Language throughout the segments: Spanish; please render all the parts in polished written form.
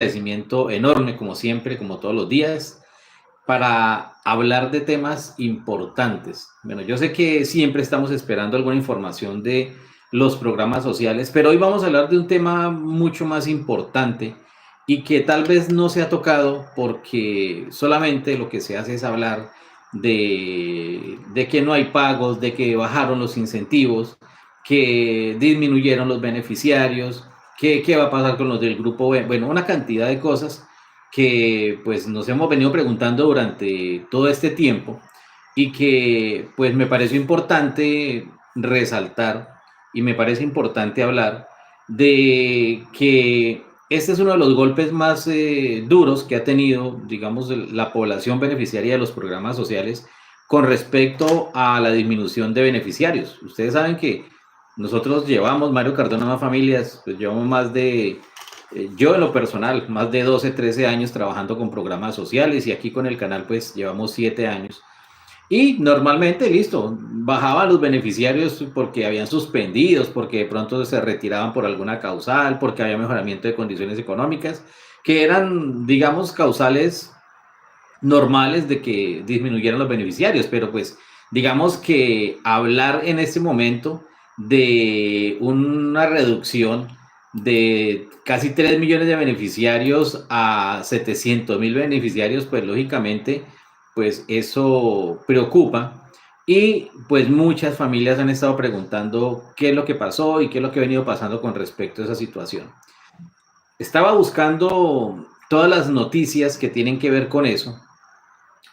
agradecimiento enorme, como siempre, como todos los días, para hablar de temas importantes. Bueno, yo sé que siempre estamos esperando alguna información de los programas sociales, pero hoy vamos a hablar de un tema mucho más importante y que tal vez no se ha tocado porque solamente lo que se hace es hablar de que no hay pagos, de que bajaron los incentivos, que disminuyeron los beneficiarios, que qué va a pasar con los del grupo B, bueno, una cantidad de cosas que pues nos hemos venido preguntando durante todo este tiempo y que pues me pareció importante resaltar y me parece importante hablar de que este es uno de los golpes más duros que ha tenido, digamos, la población beneficiaria de los programas sociales con respecto a la disminución de beneficiarios. Ustedes saben que nosotros llevamos, Mario Cardona Más Familias, pues llevamos más de yo en lo personal, más de 12, 13 años trabajando con programas sociales y aquí con el canal pues llevamos 7 años. Y normalmente, listo, bajaban los beneficiarios porque habían suspendidos, porque de pronto se retiraban por alguna causal, porque había mejoramiento de condiciones económicas, que eran, digamos, causales normales de que disminuyeran los beneficiarios, pero pues digamos que hablar en este momento de una reducción de casi 3 millones de beneficiarios a 700.000 beneficiarios, pues lógicamente, pues eso preocupa y pues muchas familias han estado preguntando qué es lo que pasó y qué es lo que ha venido pasando con respecto a esa situación. Estaba buscando todas las noticias que tienen que ver con eso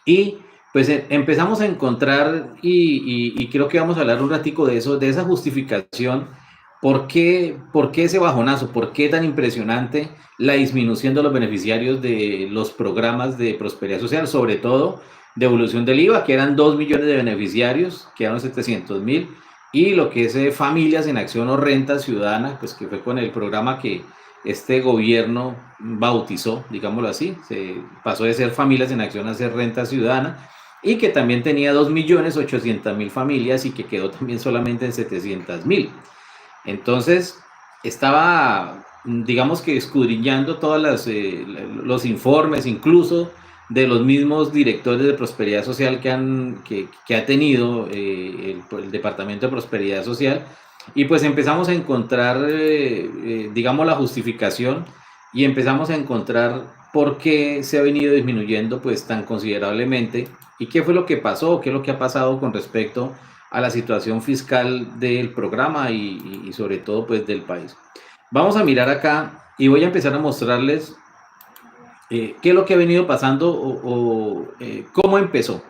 y pues empezamos a encontrar, y creo que vamos a hablar un ratico de eso, de esa justificación, por qué ese bajonazo? ¿Por qué tan impresionante la disminución de los beneficiarios de los programas de prosperidad social, sobre todo devolución del IVA, que eran 2 millones de beneficiarios, quedaron 700.000, y lo que es Familias en Acción o Renta Ciudadana, pues que fue con el programa que este gobierno bautizó, digámoslo así, se pasó de ser Familias en Acción a ser Renta Ciudadana, y que también tenía 2.800.000 familias y que quedó también solamente en 700.000. Entonces, estaba, digamos que escudriñando todos los informes, incluso de los mismos directores de prosperidad social que ha tenido el Departamento de Prosperidad Social, y pues empezamos a encontrar, digamos, la justificación y empezamos a encontrar por qué se ha venido disminuyendo pues tan considerablemente y qué fue lo que pasó, qué es lo que ha pasado con respecto a la situación fiscal del programa y sobre todo pues del país. Vamos a mirar acá y voy a empezar a mostrarles qué es lo que ha venido pasando cómo empezó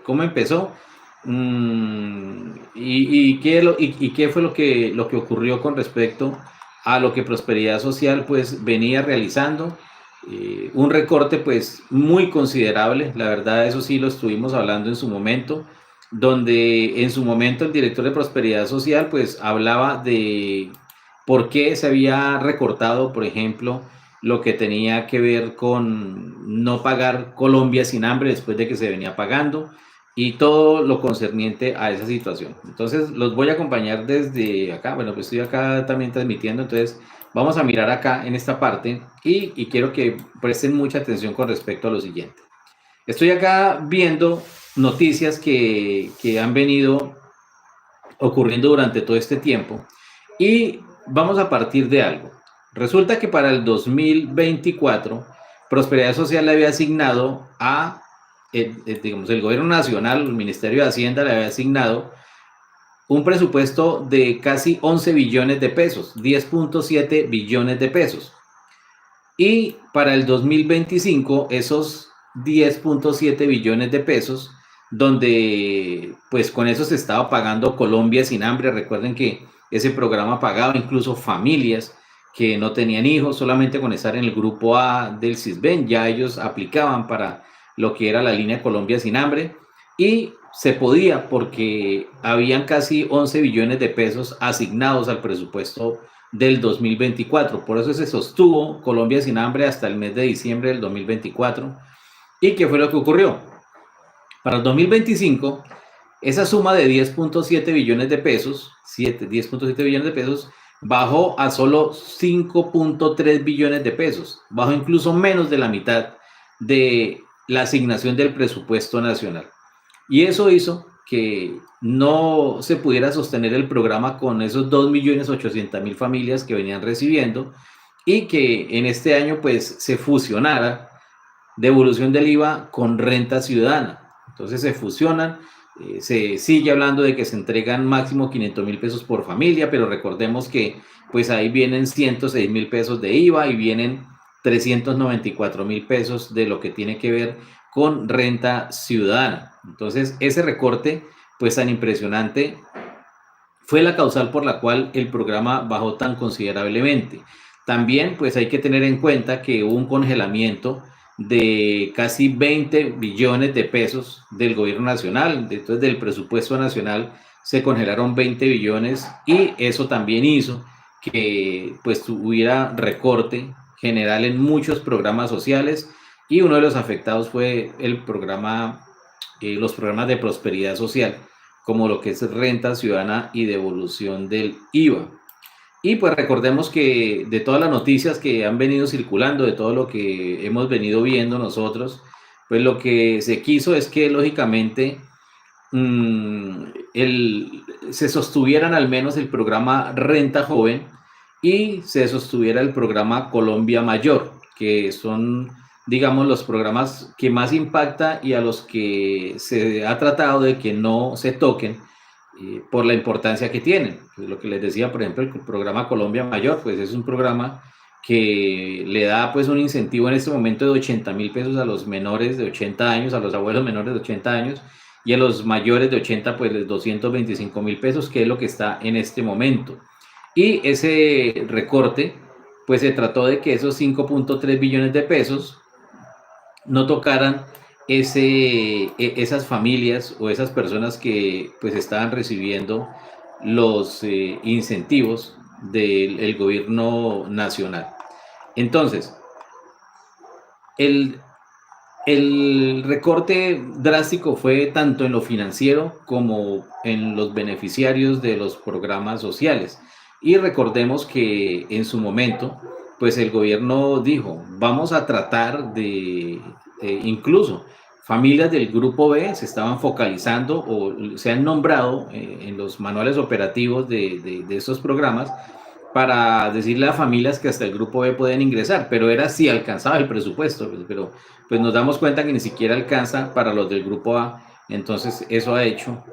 y qué fue lo que ocurrió con respecto a lo que Prosperidad Social pues venía realizando. Un recorte pues muy considerable, la verdad eso sí lo estuvimos hablando en su momento, donde en su momento el director de Prosperidad Social pues hablaba de por qué se había recortado, por ejemplo, lo que tenía que ver con no pagar Colombia sin hambre después de que se venía pagando y todo lo concerniente a esa situación. Entonces los voy a acompañar desde acá, bueno pues estoy acá también transmitiendo, entonces vamos a mirar acá en esta parte y quiero que presten mucha atención con respecto a lo siguiente. Estoy acá viendo noticias que han venido ocurriendo durante todo este tiempo y vamos a partir de algo. Resulta que para el 2024 Prosperidad Social le había asignado a, digamos, el gobierno nacional, el Ministerio de Hacienda le había asignado un presupuesto de casi 11 billones de pesos, 10.7 billones de pesos. Y para el 2025 esos 10.7 billones de pesos, donde pues con eso se estaba pagando Colombia sin hambre. Recuerden que ese programa pagaba incluso familias que no tenían hijos, solamente con estar en el grupo A del CISBEN, ya ellos aplicaban para lo que era la línea Colombia sin hambre, y se podía porque habían casi 11 billones de pesos asignados al presupuesto del 2024. Por eso se sostuvo Colombia sin hambre hasta el mes de diciembre del 2024. ¿Y qué fue lo que ocurrió? Para el 2025, esa suma de 10.7 billones de pesos, 10.7 billones de pesos, bajó a solo 5.3 billones de pesos, bajó incluso menos de la mitad de la asignación del presupuesto nacional. Y eso hizo que no se pudiera sostener el programa con esos 2.800.000 familias que venían recibiendo, y que en este año pues se fusionara devolución del IVA con renta ciudadana. Entonces se fusionan, se sigue hablando de que se entregan máximo 500.000 pesos por familia, pero recordemos que pues ahí vienen 106.000 pesos de IVA y vienen 394.000 pesos de lo que tiene que ver con renta ciudadana. Entonces ese recorte pues tan impresionante fue la causal por la cual el programa bajó tan considerablemente. También pues hay que tener en cuenta que hubo un congelamiento de casi 20 billones de pesos del gobierno nacional. Entonces del presupuesto nacional se congelaron 20 billones, y eso también hizo que pues hubiera recorte general en muchos programas sociales, y uno de los afectados fue el programa, los programas de prosperidad social, como lo que es renta ciudadana y devolución del IVA. Y pues recordemos que de todas las noticias que han venido circulando, de todo lo que hemos venido viendo nosotros, pues lo que se quiso es que lógicamente se sostuvieran al menos el programa Renta Joven y se sostuviera el programa Colombia Mayor, que son, digamos, los programas que más impacta y a los que se ha tratado de que no se toquen, por la importancia que tienen. Pues lo que les decía, por ejemplo, el programa Colombia Mayor, pues es un programa que le da pues un incentivo en este momento de 80.000 pesos a los menores de 80 años, a los abuelos menores de 80 años, y a los mayores de 80 pues 225.000 pesos, que es lo que está en este momento. Y ese recorte pues se trató de que esos 5.3 billones de pesos no tocaran esas familias o esas personas que pues estaban recibiendo los incentivos del gobierno nacional. Entonces, el, el recorte drástico fue tanto en lo financiero como en los beneficiarios de los programas sociales. Y recordemos que en su momento, pues el gobierno dijo, vamos a tratar de, incluso familias del grupo B se estaban focalizando o se han nombrado en los manuales operativos de estos programas para decirle a familias que hasta el grupo B pueden ingresar, pero era si alcanzaba el presupuesto, pero pues nos damos cuenta que ni siquiera alcanza para los del grupo A. Entonces eso ha hecho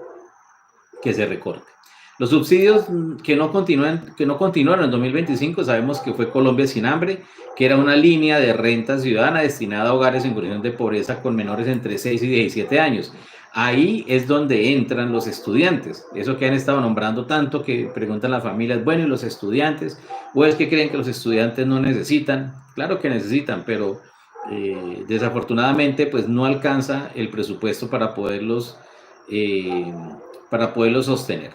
que se recorte. Los subsidios que no continuaron en 2025, sabemos que fue Colombia Sin Hambre, que era una línea de renta ciudadana destinada a hogares en condición de pobreza con menores entre 6 y 17 años. Ahí es donde entran los estudiantes, eso que han estado nombrando tanto, que preguntan las familias, bueno, ¿y los estudiantes? ¿O es que creen que los estudiantes no necesitan? Claro que necesitan, pero desafortunadamente pues no alcanza el presupuesto para poderlos sostener.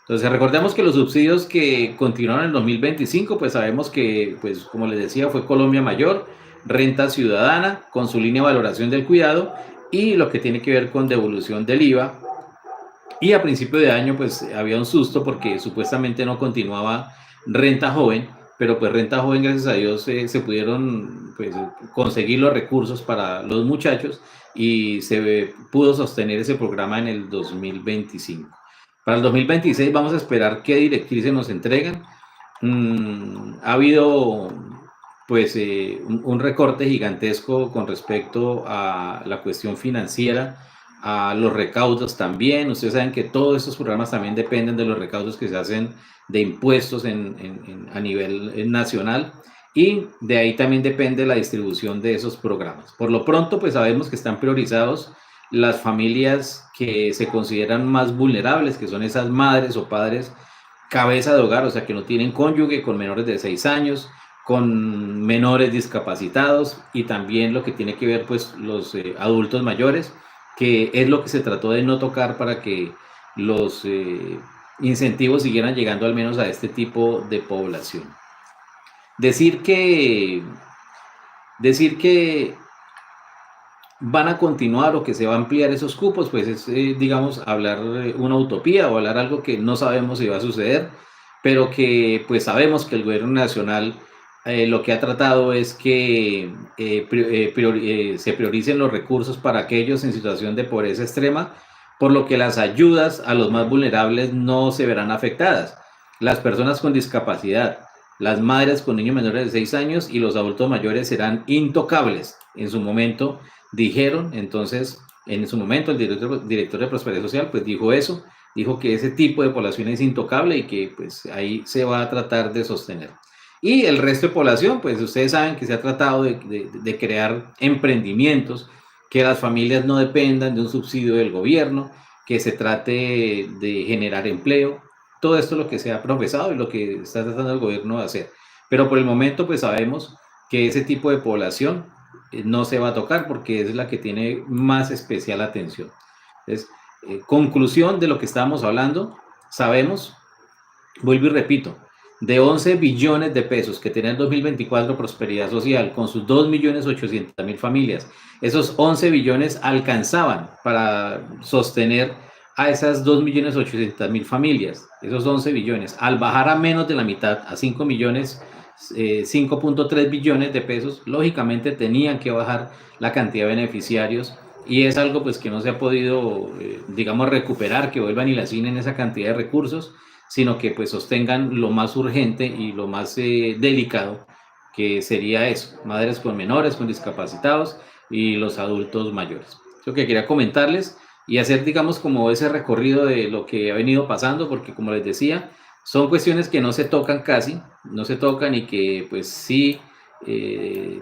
Entonces recordemos que los subsidios que continuaron en el 2025, pues sabemos que, pues como les decía, fue Colombia Mayor, Renta Ciudadana, con su línea de valoración del cuidado, y lo que tiene que ver con devolución del IVA. Y a principio de año pues había un susto porque supuestamente no continuaba Renta Joven, pero pues Renta Joven, gracias a Dios, se pudieron pues conseguir los recursos para los muchachos y se pudo sostener ese programa en el 2025. Para el 2026 vamos a esperar qué directrices nos entregan. Ha habido pues un recorte gigantesco con respecto a la cuestión financiera, a los recaudos también. Ustedes saben que todos estos programas también dependen de los recaudos que se hacen de impuestos a nivel nacional, y de ahí también depende la distribución de esos programas. Por lo pronto, pues sabemos que están priorizados las familias que se consideran más vulnerables, que son esas madres o padres cabeza de hogar, o sea, que no tienen cónyuge, con menores de 6 años, con menores discapacitados, y también lo que tiene que ver pues los adultos mayores, que es lo que se trató de no tocar para que los incentivos siguieran llegando al menos a este tipo de población. Decir que van a continuar o que se va a ampliar esos cupos, pues es, digamos, hablar una utopía o hablar algo que no sabemos si va a suceder. pero que pues sabemos que el gobierno nacional lo que ha tratado es que se prioricen los recursos para aquellos en situación de pobreza extrema, por lo que las ayudas a los más vulnerables no se verán afectadas. Las personas con discapacidad, las madres con niños menores de 6 años y los adultos mayores serán intocables. En su momento dijeron, entonces, en su momento el director de Prosperidad Social pues dijo eso, dijo que ese tipo de población es intocable y que pues ahí se va a tratar de sostener. Y el resto de población, pues ustedes saben que se ha tratado de crear emprendimientos, que las familias no dependan de un subsidio del gobierno, que se trate de generar empleo. Todo esto es lo que se ha profesado y lo que está tratando el gobierno de hacer. Pero por el momento, pues sabemos que ese tipo de población no se va a tocar porque es la que tiene más especial atención. Entonces, conclusión de lo que estábamos hablando, sabemos, vuelvo y repito, de 11 billones de pesos que tenía en 2024 Prosperidad Social con sus 2.800.000 familias, esos 11 billones alcanzaban para sostener a esas 2.800.000 familias, esos 11 billones, al bajar a menos de la mitad, a 5 millones, 5.3 billones de pesos, lógicamente tenían que bajar la cantidad de beneficiarios y es algo pues que no se ha podido, digamos, recuperar, que vuelvan y la asignen esa cantidad de recursos, sino que pues sostengan lo más urgente y lo más delicado, que sería eso, madres con menores, con discapacitados y los adultos mayores. Lo que quería comentarles y hacer, digamos, como ese recorrido de lo que ha venido pasando, porque como les decía, son cuestiones que no se tocan casi, no se tocan y que pues sí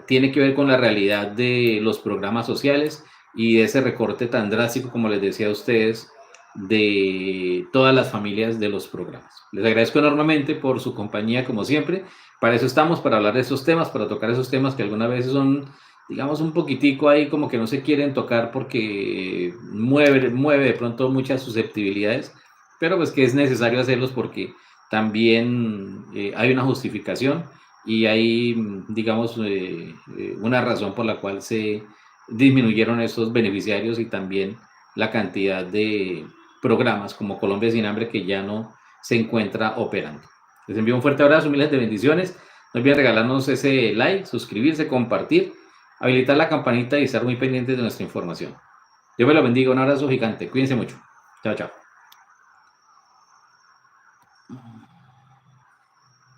tiene que ver con la realidad de los programas sociales y de ese recorte tan drástico, como les decía a ustedes, de todas las familias de los programas. Les agradezco enormemente por su compañía, como siempre. Para eso estamos, para hablar de esos temas, para tocar esos temas que algunas veces son, digamos, un poquitico ahí como que no se quieren tocar porque mueve de pronto muchas susceptibilidades, pero pues que es necesario hacerlos porque también hay una justificación y hay, digamos, una razón por la cual se disminuyeron esos beneficiarios y también la cantidad de programas como Colombia Sin Hambre que ya no se encuentra operando. Les envío un fuerte abrazo, miles de bendiciones. No olviden regalarnos ese like, suscribirse, compartir, habilitar la campanita y estar muy pendientes de nuestra información. Dios me lo bendiga, un abrazo gigante. Cuídense mucho. Chao, chao.